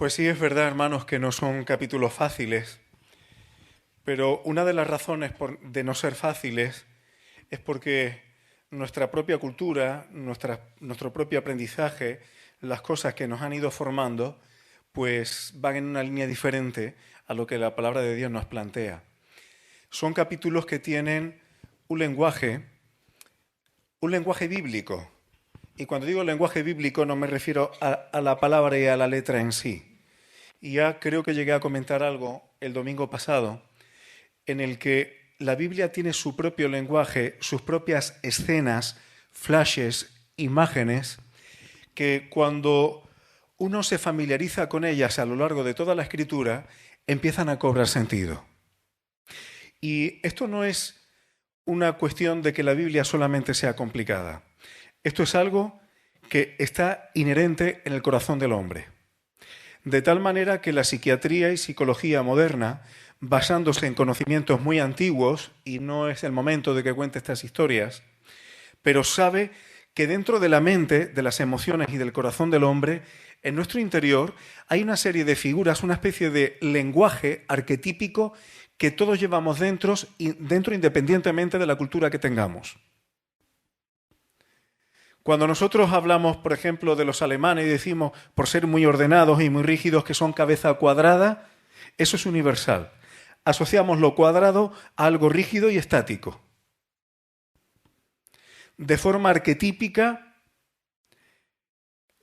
Pues sí, es verdad, hermanos, que no son capítulos fáciles, pero una de las razones de no ser fáciles es porque nuestra propia cultura, nuestro propio aprendizaje, las cosas que nos han ido formando, pues van en una línea diferente a lo que la palabra de Dios nos plantea. Son capítulos que tienen un lenguaje bíblico. Y cuando digo lenguaje bíblico no me refiero a la palabra y a la letra en sí. Y ya creo que llegué a comentar algo el domingo pasado, en el que la Biblia tiene su propio lenguaje, sus propias escenas, flashes, imágenes, que cuando uno se familiariza con ellas a lo largo de toda la Escritura, empiezan a cobrar sentido. Y esto no es una cuestión de que la Biblia solamente sea complicada. Esto es algo que está inherente en el corazón del hombre. De tal manera que la psiquiatría y psicología moderna, basándose en conocimientos muy antiguos, y no es el momento de que cuente estas historias, pero sabe que dentro de la mente, de las emociones y del corazón del hombre, en nuestro interior hay una serie de figuras, una especie de lenguaje arquetípico que todos llevamos dentro independientemente de la cultura que tengamos. Cuando nosotros hablamos, por ejemplo, de los alemanes y decimos, por ser muy ordenados y muy rígidos, que son cabeza cuadrada, eso es universal. Asociamos lo cuadrado a algo rígido y estático. De forma arquetípica,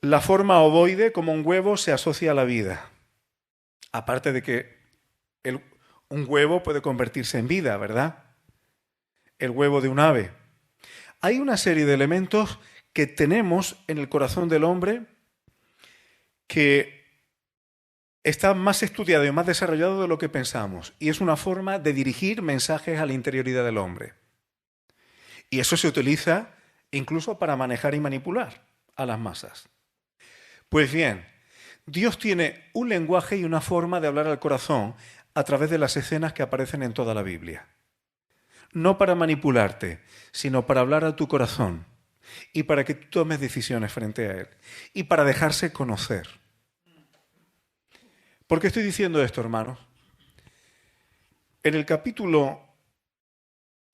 la forma ovoide, como un huevo, se asocia a la vida. Aparte de que un huevo puede convertirse en vida, ¿verdad? El huevo de un ave. Hay una serie de elementos que tenemos en el corazón del hombre que está más estudiado y más desarrollado de lo que pensamos. Y es una forma de dirigir mensajes a la interioridad del hombre. Y eso se utiliza incluso para manejar y manipular a las masas. Pues bien, Dios tiene un lenguaje y una forma de hablar al corazón a través de las escenas que aparecen en toda la Biblia. No para manipularte, sino para hablar a tu corazón y para que tú tomes decisiones frente a Él y para dejarse conocer. ¿Por qué estoy diciendo esto, hermanos? En el capítulo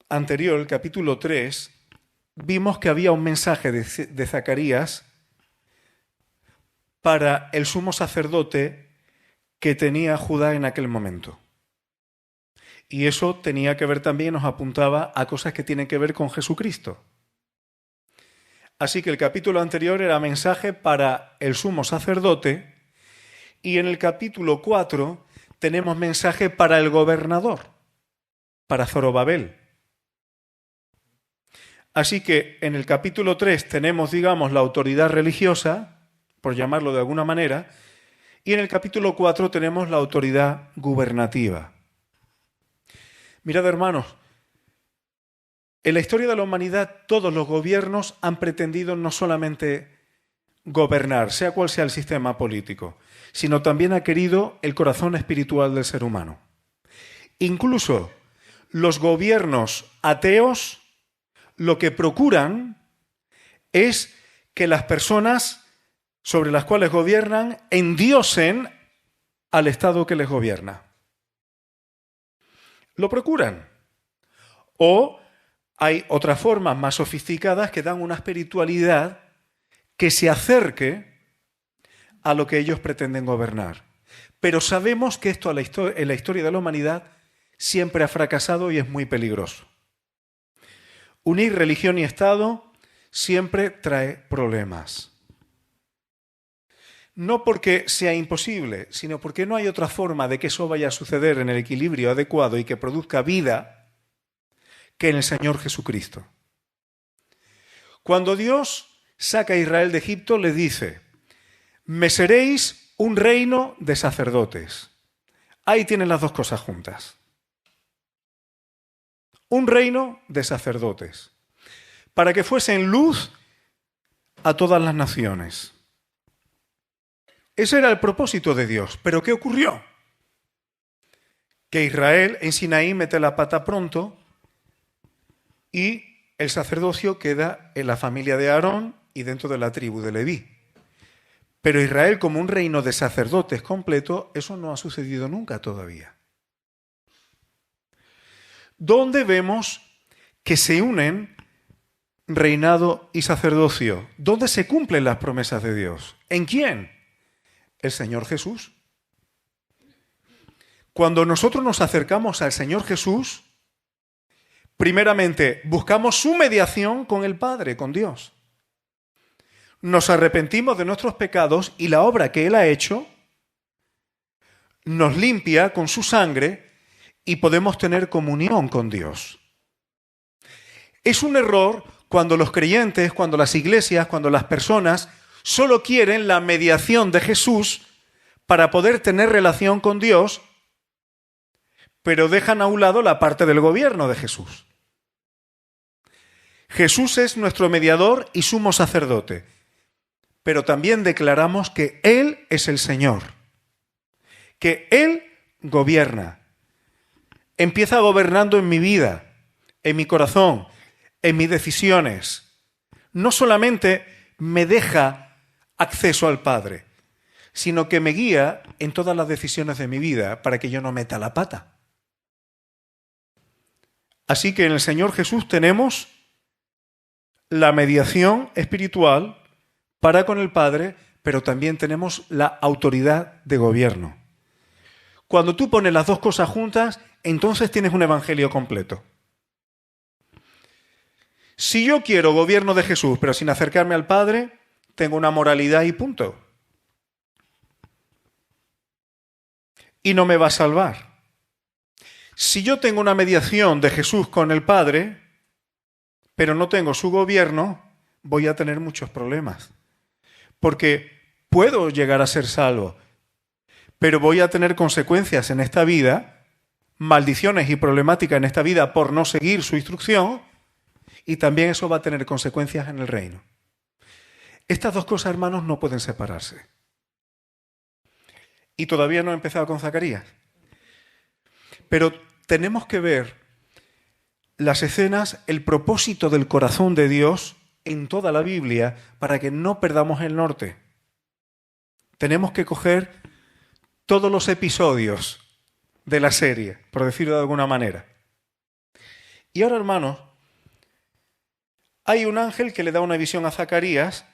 anterior, el capítulo 3, vimos que había un mensaje de Zacarías para el sumo sacerdote que tenía Judá en aquel momento. Y eso tenía que ver también, nos apuntaba a cosas que tienen que ver con Jesucristo. Así que el capítulo anterior era mensaje para el sumo sacerdote y en el capítulo 4 tenemos mensaje para el gobernador, para Zorobabel. Así que en el capítulo 3 tenemos, digamos, la autoridad religiosa, por llamarlo de alguna manera, y en el capítulo 4 tenemos la autoridad gubernativa. Mirad, hermanos, en la historia de la humanidad todos los gobiernos han pretendido no solamente gobernar, sea cual sea el sistema político, sino también ha querido el corazón espiritual del ser humano. Incluso los gobiernos ateos lo que procuran es que las personas sobre las cuales gobiernan endiosen al Estado que les gobierna. Lo procuran. O hay otras formas más sofisticadas que dan una espiritualidad que se acerque a lo que ellos pretenden gobernar. Pero sabemos que esto en la historia de la humanidad siempre ha fracasado y es muy peligroso. Unir religión y Estado siempre trae problemas. No porque sea imposible, sino porque no hay otra forma de que eso vaya a suceder en el equilibrio adecuado y que produzca vida que en el Señor Jesucristo. Cuando Dios saca a Israel de Egipto, le dice: me seréis un reino de sacerdotes. Ahí tienen las dos cosas juntas. Un reino de sacerdotes, para que fuesen luz a todas las naciones. Ese era el propósito de Dios. ¿Pero qué ocurrió? Que Israel en Sinaí mete la pata pronto y el sacerdocio queda en la familia de Aarón y dentro de la tribu de Leví. Pero Israel, como un reino de sacerdotes completo, eso no ha sucedido nunca todavía. ¿Dónde vemos que se unen reinado y sacerdocio? ¿Dónde se cumplen las promesas de Dios? ¿En quién? El Señor Jesús. Cuando nosotros nos acercamos al Señor Jesús, primeramente buscamos su mediación con el Padre, con Dios. Nos arrepentimos de nuestros pecados y la obra que Él ha hecho nos limpia con su sangre y podemos tener comunión con Dios. Es un error cuando los creyentes, cuando las iglesias, cuando las personas solo quieren la mediación de Jesús para poder tener relación con Dios, pero dejan a un lado la parte del gobierno de Jesús. Jesús es nuestro mediador y sumo sacerdote, pero también declaramos que Él es el Señor, que Él gobierna. Empieza gobernando en mi vida, en mi corazón, en mis decisiones. No solamente me deja acceso al Padre, sino que me guía en todas las decisiones de mi vida para que yo no meta la pata. Así que en el Señor Jesús tenemos la mediación espiritual para con el Padre, pero también tenemos la autoridad de gobierno. Cuando tú pones las dos cosas juntas, entonces tienes un evangelio completo. Si yo quiero gobierno de Jesús, pero sin acercarme al Padre, tengo una moralidad y punto. Y no me va a salvar. Si yo tengo una mediación de Jesús con el Padre, pero no tengo su gobierno, voy a tener muchos problemas. Porque puedo llegar a ser salvo, pero voy a tener consecuencias en esta vida, maldiciones y problemáticas en esta vida por no seguir su instrucción, y también eso va a tener consecuencias en el reino. Estas dos cosas, hermanos, no pueden separarse. Y todavía no he empezado con Zacarías. Pero tenemos que ver las escenas, el propósito del corazón de Dios en toda la Biblia para que no perdamos el norte. Tenemos que coger todos los episodios de la serie, por decirlo de alguna manera. Y ahora, hermanos, hay un ángel que le da una visión a Zacarías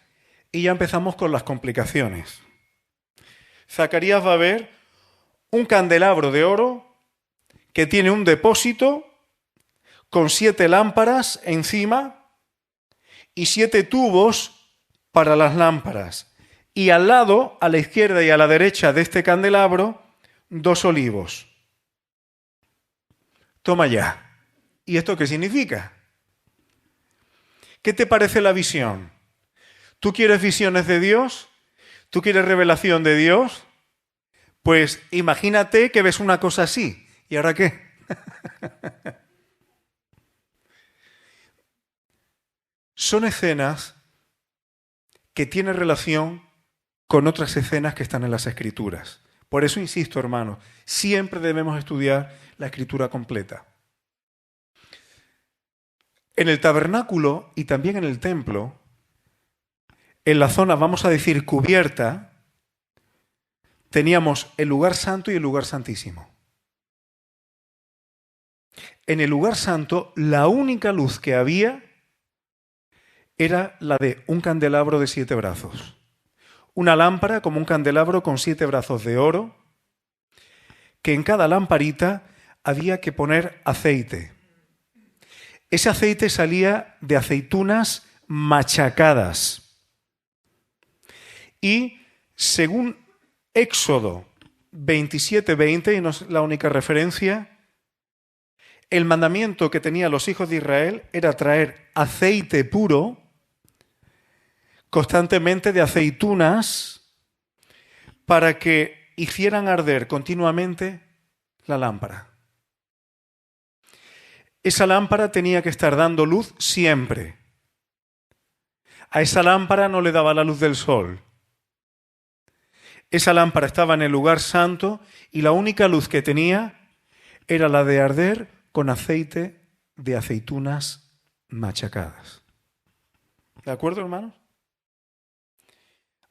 y ya empezamos con las complicaciones. Zacarías va a ver un candelabro de oro que tiene un depósito con 7 lámparas encima y 7 tubos para las lámparas. Y al lado, a la izquierda y a la derecha de este candelabro, 2 olivos. Toma ya. ¿Y esto qué significa? ¿Qué te parece la visión? ¿Tú quieres visiones de Dios? ¿Tú quieres revelación de Dios? Pues imagínate que ves una cosa así. ¿Y ahora qué? Son escenas que tienen relación con otras escenas que están en las Escrituras. Por eso insisto, hermanos, siempre debemos estudiar la Escritura completa. En el tabernáculo y también en el templo, en la zona, vamos a decir, cubierta, teníamos el lugar santo y el lugar santísimo. En el lugar santo, la única luz que había era la de un candelabro de 7 brazos. Una lámpara como un candelabro con 7 brazos de oro, que en cada lamparita había que poner aceite. Ese aceite salía de aceitunas machacadas. Y según Éxodo 27:20, y no es la única referencia, el mandamiento que tenían los hijos de Israel era traer aceite puro constantemente de aceitunas para que hicieran arder continuamente la lámpara. Esa lámpara tenía que estar dando luz siempre. A esa lámpara no le daba la luz del sol. Esa lámpara estaba en el lugar santo y la única luz que tenía era la de arder con aceite de aceitunas machacadas. ¿De acuerdo, hermanos?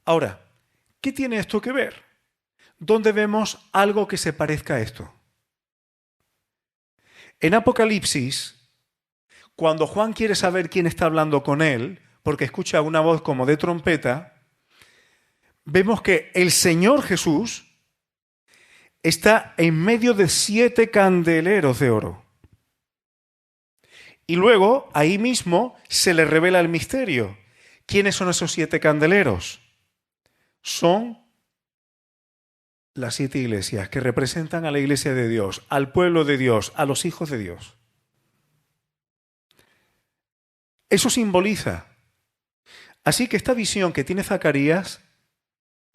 Ahora, ¿Qué tiene esto que ver? ¿Dónde vemos algo que se parezca a esto? En Apocalipsis, cuando Juan quiere saber quién está hablando con él, porque escucha una voz como de trompeta, vemos que el Señor Jesús está en medio de 7 candeleros de oro. Y luego, ahí mismo, se le revela el misterio. ¿Quiénes son esos 7 candeleros? Son las 7 iglesias que representan a la iglesia de Dios, al pueblo de Dios, a los hijos de Dios. Eso simboliza. Así que esta visión que tiene Zacarías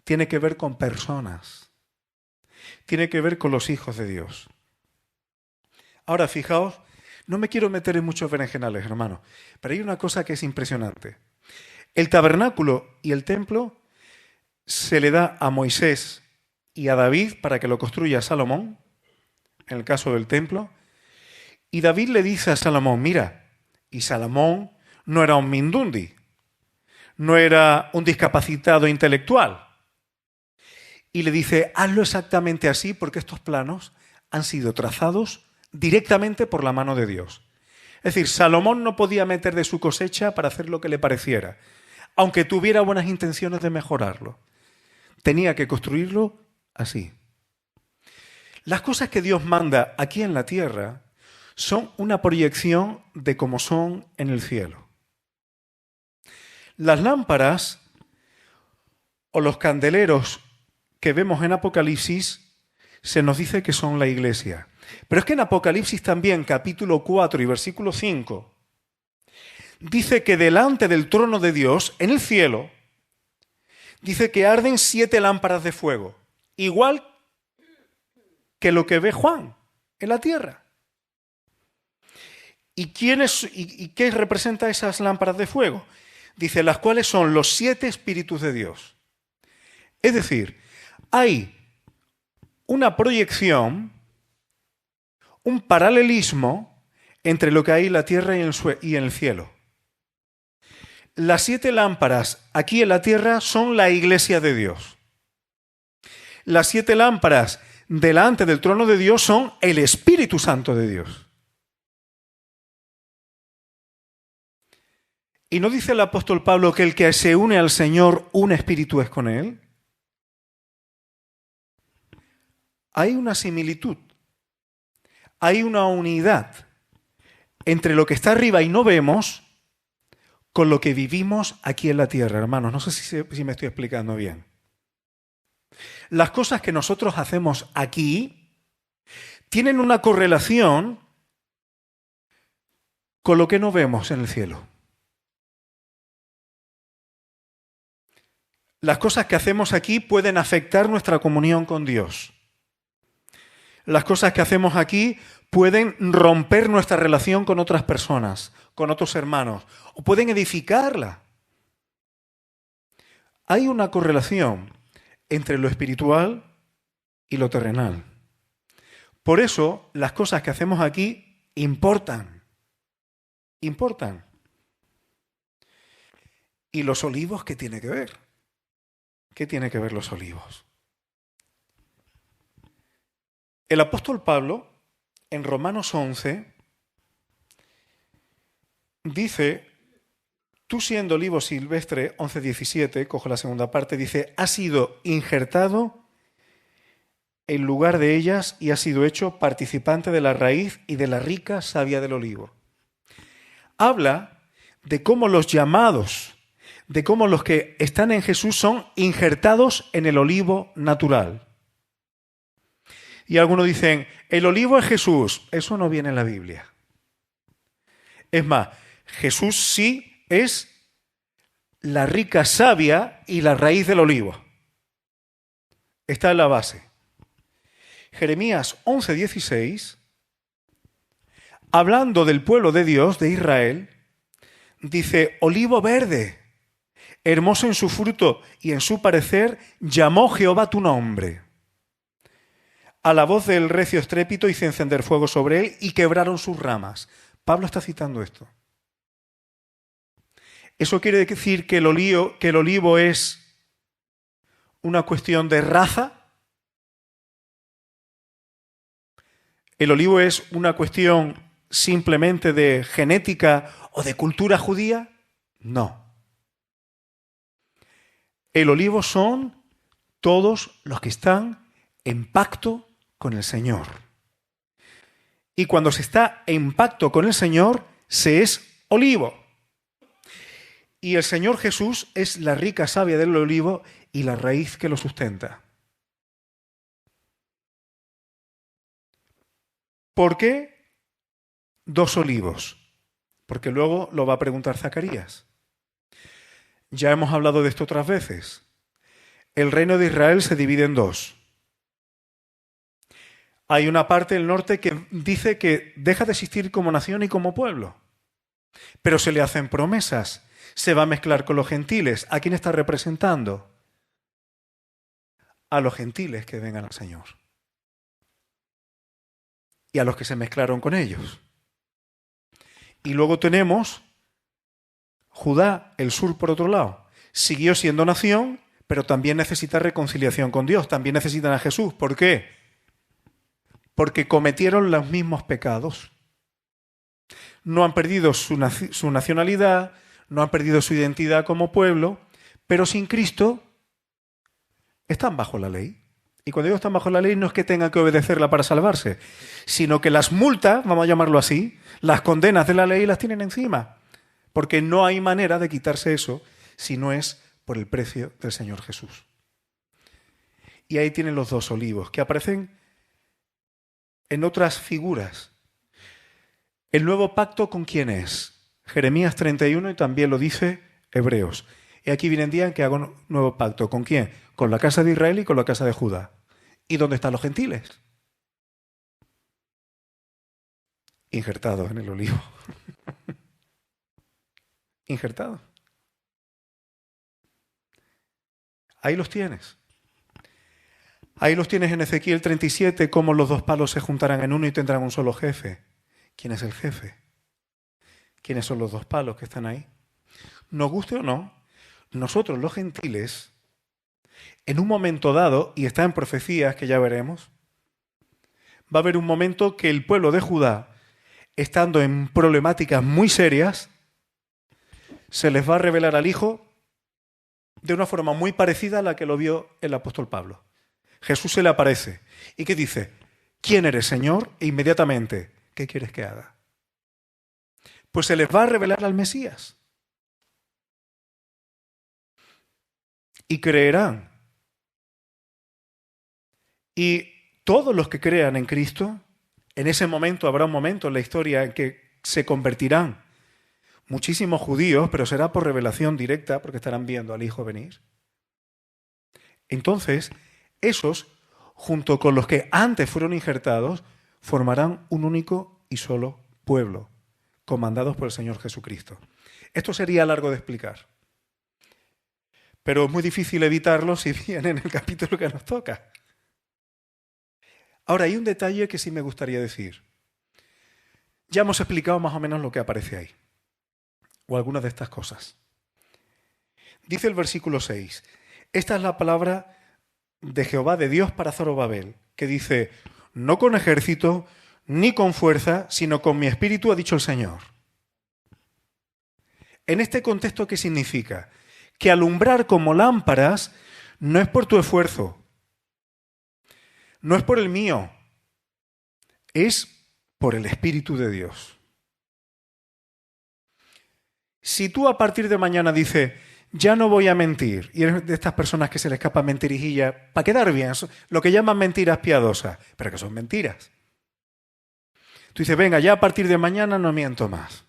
tiene que ver con personas. Tiene que ver con los hijos de Dios. Ahora, fijaos, no me quiero meter en muchos berenjenales, hermano, pero hay una cosa que es impresionante. El tabernáculo y el templo se le da a Moisés y a David para que lo construya Salomón, en el caso del templo, y David le dice a Salomón, mira, y Salomón no era un mindundi, no era un discapacitado intelectual, y le dice, hazlo exactamente así porque estos planos han sido trazados directamente por la mano de Dios. Es decir, Salomón no podía meter de su cosecha para hacer lo que le pareciera, aunque tuviera buenas intenciones de mejorarlo. Tenía que construirlo así. Las cosas que Dios manda aquí en la tierra son una proyección de cómo son en el cielo. Las lámparas o los candeleros que vemos en Apocalipsis se nos dice que son la iglesia. Pero es que en Apocalipsis también, capítulo 4 y versículo 5, dice que delante del trono de Dios, en el cielo, dice que arden 7 lámparas de fuego, igual que lo que ve Juan en la tierra. ¿Y qué representa esas lámparas de fuego? Dice, las cuales son los 7 espíritus de Dios. Es decir, hay una proyección, un paralelismo entre lo que hay en la tierra y en el cielo. Las 7 lámparas aquí en la tierra son la iglesia de Dios. Las 7 lámparas delante del trono de Dios son el Espíritu Santo de Dios. ¿Y no dice el apóstol Pablo que el que se une al Señor, un espíritu es con él? Hay una similitud, hay una unidad entre lo que está arriba y no vemos con lo que vivimos aquí en la tierra, hermanos. No sé si me estoy explicando bien. Las cosas que nosotros hacemos aquí tienen una correlación con lo que no vemos en el cielo. Las cosas que hacemos aquí pueden afectar nuestra comunión con Dios. Las cosas que hacemos aquí pueden romper nuestra relación con otras personas, con otros hermanos, o pueden edificarla. Hay una correlación entre lo espiritual y lo terrenal. Por eso, las cosas que hacemos aquí importan. Importan. ¿Y los olivos qué tiene que ver? ¿Qué tiene que ver los olivos? El apóstol Pablo, en Romanos 11, dice, tú siendo olivo silvestre, 11:17, cojo la segunda parte, dice, has sido injertado en lugar de ellas y has sido hecho participante de la raíz y de la rica savia del olivo. Habla de cómo los llamados, de cómo los que están en Jesús son injertados en el olivo natural. Y algunos dicen, el olivo es Jesús. Eso no viene en la Biblia. Es más, Jesús sí es la rica savia y la raíz del olivo. Está en la base. Jeremías 11:16, hablando del pueblo de Dios, de Israel, dice, olivo verde, hermoso en su fruto y en su parecer, llamó Jehová tu nombre. A la voz del recio estrépito hice encender fuego sobre él y quebraron sus ramas. Pablo está citando esto. Eso quiere decir que el olivo es una cuestión de raza? ¿El olivo es una cuestión simplemente de genética o de cultura judía? No. El olivo son todos los que están en pacto con el Señor. Y cuando se está en pacto con el Señor, se es olivo. Y el Señor Jesús es la rica savia del olivo y la raíz que lo sustenta. ¿Por qué 2 olivos? Porque luego lo va a preguntar Zacarías. Ya hemos hablado de esto otras veces. El reino de Israel se divide en 2. Hay una parte del norte que dice que deja de existir como nación y como pueblo. Pero se le hacen promesas. Se va a mezclar con los gentiles. ¿A quién está representando? A los gentiles que vengan al Señor. Y a los que se mezclaron con ellos. Y luego tenemos Judá, el sur, por otro lado. Siguió siendo nación, pero también necesita reconciliación con Dios. También necesitan a Jesús. ¿Por qué? Porque cometieron los mismos pecados. No han perdido su nacionalidad, no han perdido su identidad como pueblo, pero sin Cristo están bajo la ley. Y cuando digo están bajo la ley no es que tengan que obedecerla para salvarse, sino que las multas, vamos a llamarlo así, las condenas de la ley las tienen encima. Porque no hay manera de quitarse eso si no es por el precio del Señor Jesús. Y ahí tienen los 2 olivos, que aparecen en otras figuras. ¿El nuevo pacto con quién es? Jeremías 31 y también lo dice Hebreos. Y aquí viene el día en que hago un nuevo pacto. ¿Con quién? Con la casa de Israel y con la casa de Judá. ¿Y dónde están los gentiles? Injertados en el olivo. Injertados. Ahí los tienes. Ahí los tienes en Ezequiel 37, cómo los 2 palos se juntarán en uno y tendrán un solo jefe. ¿Quién es el jefe? ¿Quiénes son los 2 palos que están ahí? Nos guste o no, nosotros los gentiles, en un momento dado, y está en profecías que ya veremos, va a haber un momento que el pueblo de Judá, estando en problemáticas muy serias, se les va a revelar al Hijo de una forma muy parecida a la que lo vio el apóstol Pablo. Jesús se le aparece. ¿Y qué dice? ¿Quién eres, Señor? E inmediatamente, ¿qué quieres que haga? Pues se les va a revelar al Mesías. Y creerán. Y todos los que crean en Cristo, en ese momento habrá un momento en la historia en que se convertirán muchísimos judíos, pero será por revelación directa, porque estarán viendo al Hijo venir. Entonces, esos, junto con los que antes fueron injertados, formarán un único y solo pueblo, comandados por el Señor Jesucristo. Esto sería largo de explicar, pero es muy difícil evitarlo si viene en el capítulo que nos toca. Ahora, hay un detalle que sí me gustaría decir. Ya hemos explicado más o menos lo que aparece ahí, o algunas de estas cosas. Dice el versículo 6, esta es la palabra de Jehová, de Dios para Zorobabel, que dice, no con ejército, ni con fuerza, sino con mi espíritu, ha dicho el Señor. En este contexto, ¿qué significa? Que alumbrar como lámparas no es por tu esfuerzo, no es por el mío, es por el Espíritu de Dios. Si tú a partir de mañana dices, ya no voy a mentir, y eres de estas personas que se le escapa mentirijilla para quedar bien, lo que llaman mentiras piadosas, pero que son mentiras. Tú dices, venga, ya a partir de mañana no miento más.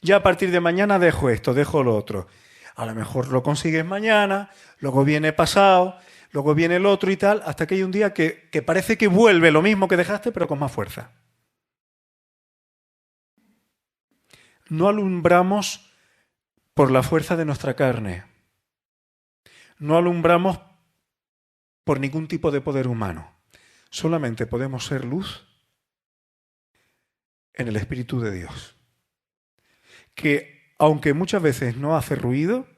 Ya a partir de mañana dejo esto, dejo lo otro. A lo mejor lo consigues mañana, luego viene pasado, luego viene el otro y tal, hasta que hay un día que parece que vuelve lo mismo que dejaste, pero con más fuerza. No alumbramos por la fuerza de nuestra carne. No alumbramos por ningún tipo de poder humano. Solamente podemos ser luz en el Espíritu de Dios. Que, aunque muchas veces no hace ruido,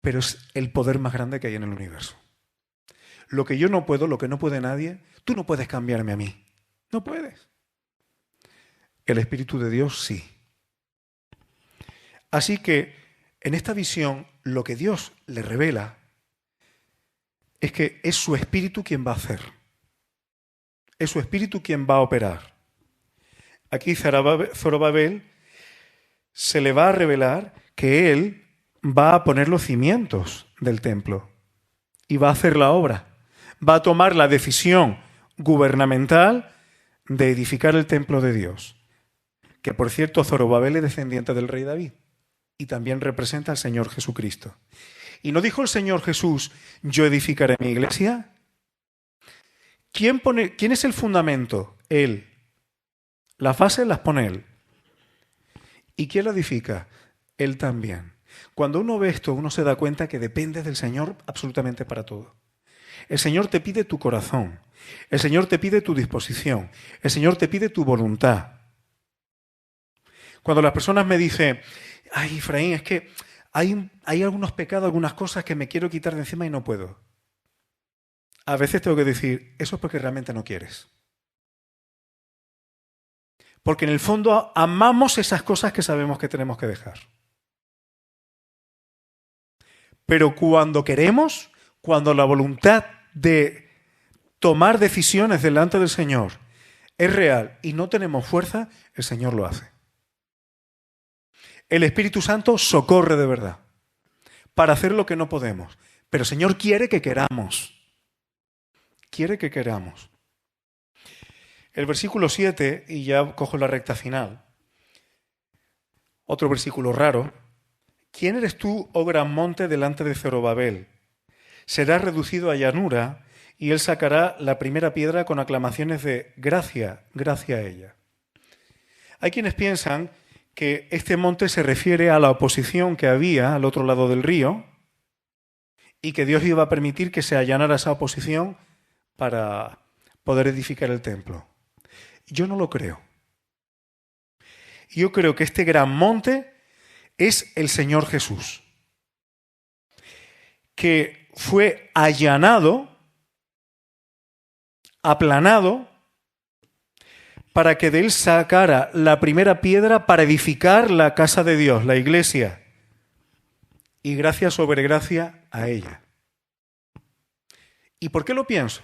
pero es el poder más grande que hay en el universo. Lo que yo no puedo, lo que no puede nadie, tú no puedes cambiarme a mí. No puedes. El Espíritu de Dios sí. Así que en esta visión lo que Dios le revela es que es su Espíritu quien va a hacer. Es su Espíritu quien va a operar. Aquí Zorobabel se le va a revelar que él va a poner los cimientos del templo y va a hacer la obra. Va a tomar la decisión gubernamental de edificar el templo de Dios. Que por cierto, Zorobabel es descendiente del rey David y también representa al Señor Jesucristo. ¿Y no dijo el Señor Jesús, yo edificaré mi iglesia? ¿Quién es el fundamento? Él. Las bases las pone Él. ¿Y quién la edifica? Él también. Cuando uno ve esto, uno se da cuenta que depende del Señor absolutamente para todo. El Señor te pide tu corazón. El Señor te pide tu disposición. El Señor te pide tu voluntad. Cuando las personas me dicen, ay, Efraín, es que hay algunos pecados, algunas cosas que me quiero quitar de encima y no puedo. A veces tengo que decir, eso es porque realmente no quieres. Porque en el fondo amamos esas cosas que sabemos que tenemos que dejar. Pero cuando queremos, cuando la voluntad de tomar decisiones delante del Señor es real y no tenemos fuerza, el Señor lo hace. El Espíritu Santo socorre de verdad para hacer lo que no podemos. Pero el Señor quiere que queramos. Quiere que queramos. El versículo 7, y ya cojo la recta final, otro versículo raro. ¿Quién eres tú, oh gran monte, delante de Zorobabel? Será reducido a llanura y él sacará la primera piedra con aclamaciones de gracia, gracia a ella. Hay quienes piensan que este monte se refiere a la oposición que había al otro lado del río y que Dios iba a permitir que se allanara esa oposición para poder edificar el templo. Yo no lo creo. Yo creo que este gran monte es el Señor Jesús, que fue allanado, aplanado, para que de él sacara la primera piedra para edificar la casa de Dios, la iglesia, y gracia sobre gracia a ella. ¿Y por qué lo pienso?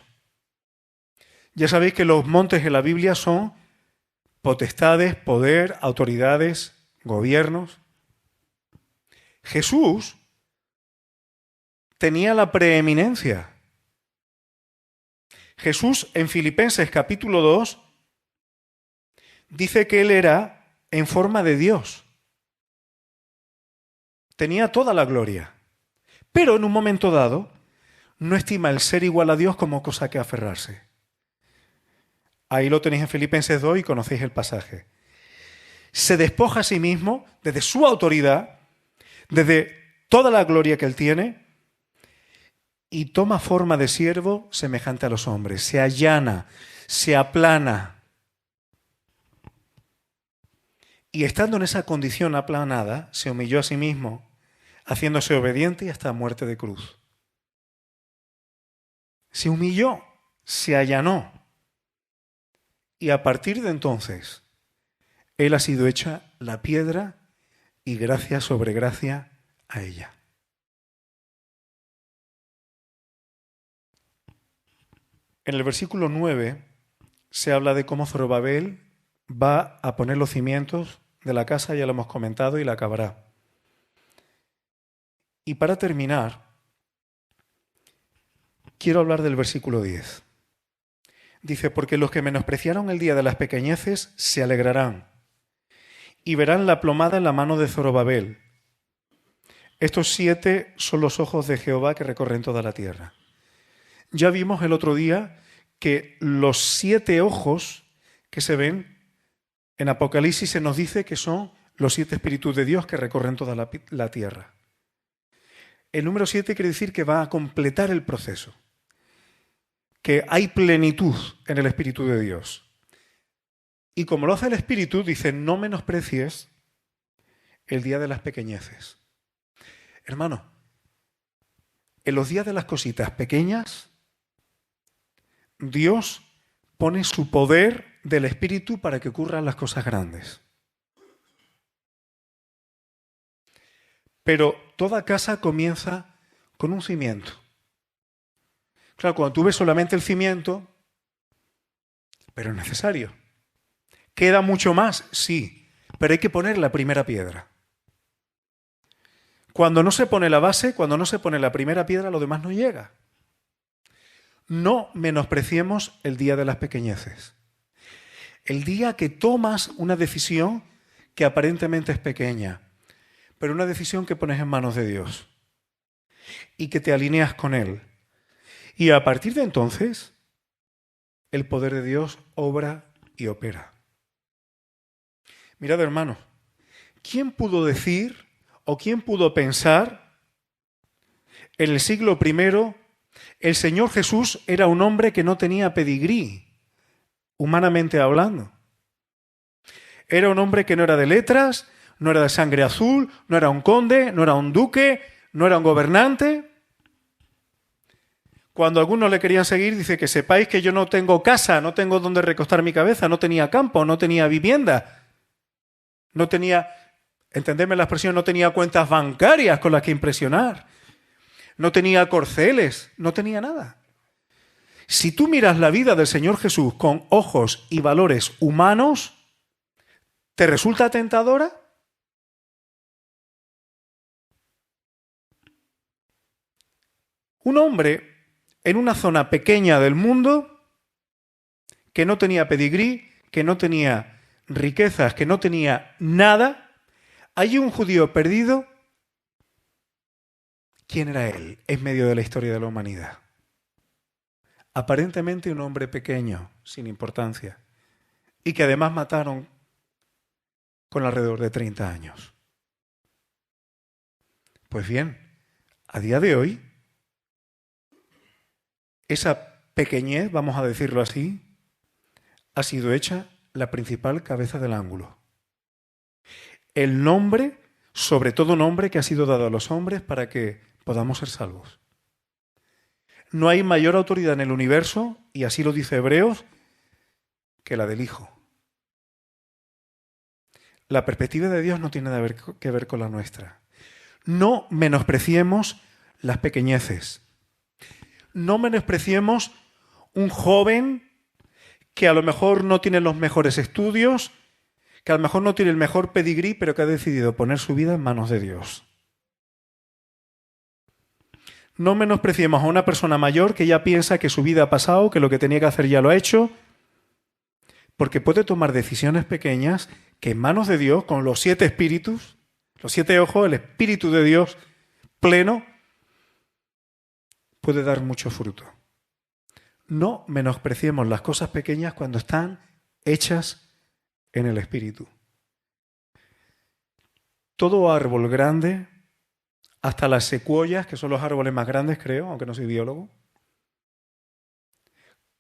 Ya sabéis que los montes en la Biblia son potestades, poder, autoridades, gobiernos. Jesús tenía la preeminencia. Jesús en Filipenses capítulo 2 dice que Él era en forma de Dios. Tenía toda la gloria. Pero en un momento dado no estima el ser igual a Dios como cosa que aferrarse. Ahí lo tenéis en Filipenses 2 y conocéis el pasaje. Se despoja a sí mismo desde su autoridad, desde toda la gloria que Él tiene, y toma forma de siervo semejante a los hombres. Se allana, se aplana. Y estando en esa condición aplanada, se humilló a sí mismo, haciéndose obediente y hasta muerte de cruz. Se humilló, se allanó. Y a partir de entonces, Él ha sido hecha la piedra y gracia sobre gracia a ella. En el versículo 9 se habla de cómo Zorobabel va a poner los cimientos de la casa, ya lo hemos comentado, y la acabará. Y para terminar, quiero hablar del versículo 10. Dice, porque los que menospreciaron el día de las pequeñeces se alegrarán y verán la plomada en la mano de Zorobabel. Estos 7 son los ojos de Jehová que recorren toda la tierra. Ya vimos el otro día que los 7 ojos que se ven en Apocalipsis se nos dice que son los 7 espíritus de Dios que recorren toda la tierra. El número 7 quiere decir que va a completar el proceso, que hay plenitud en el Espíritu de Dios. Y como lo hace el Espíritu, dice, no menosprecies el día de las pequeñeces. Hermano, En los días de las cositas pequeñas, Dios pone su poder del Espíritu para que ocurran las cosas grandes. Pero toda casa comienza con un cimiento. Claro, cuando tú ves solamente el cimiento, pero es necesario. ¿Queda mucho más? Sí, pero hay que poner la primera piedra. Cuando no se pone la base, cuando no se pone la primera piedra, lo demás no llega. No menospreciemos el día de las pequeñeces. El día que tomas una decisión que aparentemente es pequeña, pero una decisión que pones en manos de Dios y que te alineas con Él. Y a partir de entonces, el poder de Dios obra y opera. Mirad, hermanos, ¿quién pudo decir o quién pudo pensar en el siglo I el Señor Jesús era un hombre que no tenía pedigrí, humanamente hablando? Era un hombre que no era de letras, no era de sangre azul, no era un conde, no era un duque, no era un gobernante. Cuando algunos le querían seguir, dice que sepáis que yo no tengo casa, no tengo donde recostar mi cabeza, no tenía campo, no tenía vivienda, no tenía, entendedme la expresión, no tenía cuentas bancarias con las que impresionar, no tenía corceles, no tenía nada. Si tú miras la vida del Señor Jesús con ojos y valores humanos, ¿te resulta tentadora? Un hombre en una zona pequeña del mundo que no tenía pedigrí, que no tenía riquezas, que no tenía nada. Hay un judío perdido. ¿Quién era él en medio de la historia de la humanidad? Aparentemente un hombre pequeño, sin importancia, y que además mataron con alrededor de 30 años. Pues bien, a día de hoy, esa pequeñez, vamos a decirlo así, ha sido hecha la principal cabeza del ángulo. El nombre, sobre todo nombre que ha sido dado a los hombres para que podamos ser salvos. No hay mayor autoridad en el universo, y así lo dice Hebreos, que la del Hijo. La perspectiva de Dios no tiene que ver con la nuestra. No menospreciemos las pequeñeces. No menospreciemos un joven que a lo mejor no tiene los mejores estudios, que a lo mejor no tiene el mejor pedigrí, pero que ha decidido poner su vida en manos de Dios. No menospreciemos a una persona mayor que ya piensa que su vida ha pasado, que lo que tenía que hacer ya lo ha hecho, porque puede tomar decisiones pequeñas que en manos de Dios, con los 7 espíritus, los 7 ojos, el Espíritu de Dios pleno, puede dar mucho fruto. No menospreciemos las cosas pequeñas cuando están hechas en el Espíritu. Todo árbol grande, hasta las secuoyas, que son los árboles más grandes, creo, aunque no soy biólogo,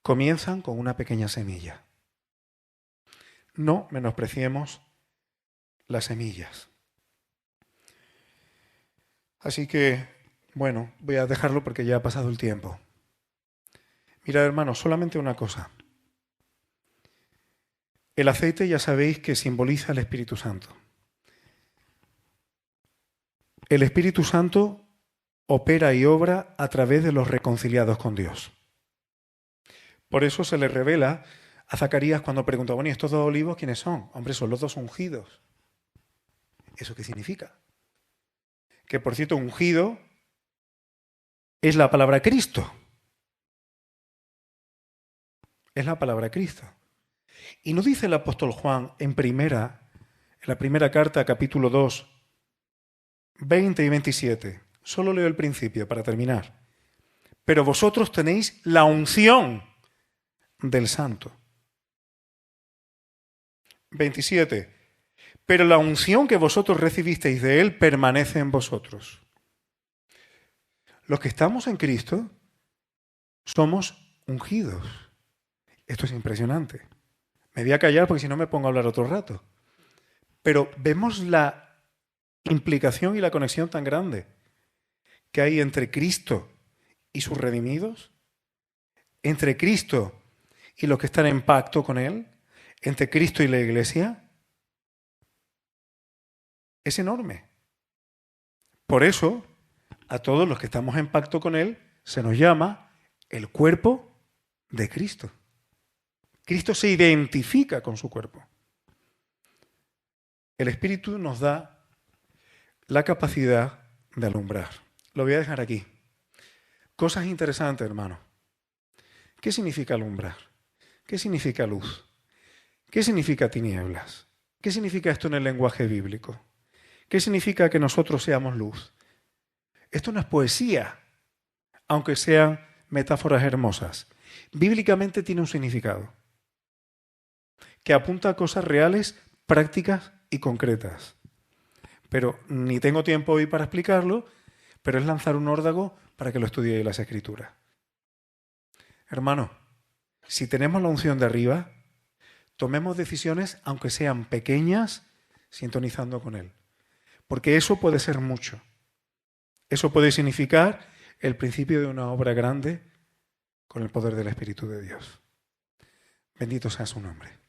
comienzan con una pequeña semilla. No menospreciemos las semillas. Así que, bueno, voy a dejarlo porque ya ha pasado el tiempo. Mirad, hermanos, solamente una cosa. El aceite ya sabéis que simboliza el Espíritu Santo. El Espíritu Santo opera y obra a través de los reconciliados con Dios. Por eso se le revela a Zacarías cuando pregunta, bueno, ¿y estos 2 olivos quiénes son? Hombre, son los 2 ungidos. ¿Eso qué significa? Que, por cierto, ungido es la palabra Cristo. Es la palabra Cristo. Y no dice el apóstol Juan en la primera carta, capítulo 2, 20 y 27. Solo leo el principio para terminar. Pero vosotros tenéis la unción del Santo. 27. Pero la unción que vosotros recibisteis de Él permanece en vosotros. Los que estamos en Cristo somos ungidos. Esto es impresionante. Me voy a callar porque si no me pongo a hablar otro rato. Pero vemos la implicación y la conexión tan grande. que hay entre Cristo y sus redimidos, entre Cristo y los que están en pacto con Él, entre Cristo y la Iglesia, es enorme. Por eso, a todos los que estamos en pacto con Él, se nos llama el cuerpo de Cristo. Cristo se identifica con su cuerpo. El Espíritu nos da la capacidad de alumbrar. Lo voy a dejar aquí. Cosas interesantes, hermano. ¿Qué significa alumbrar? ¿Qué significa luz? ¿Qué significa tinieblas? ¿Qué significa esto en el lenguaje bíblico? ¿Qué significa que nosotros seamos luz? Esto no es poesía, aunque sean metáforas hermosas. Bíblicamente tiene un significado que apunta a cosas reales, prácticas y concretas. Pero ni tengo tiempo hoy para explicarlo, pero es lanzar un órdago para que lo estudiéis las Escrituras. Hermano, si tenemos la unción de arriba, tomemos decisiones, aunque sean pequeñas, sintonizando con Él. Porque eso puede ser mucho. Eso puede significar el principio de una obra grande con el poder del Espíritu de Dios. Bendito sea su nombre.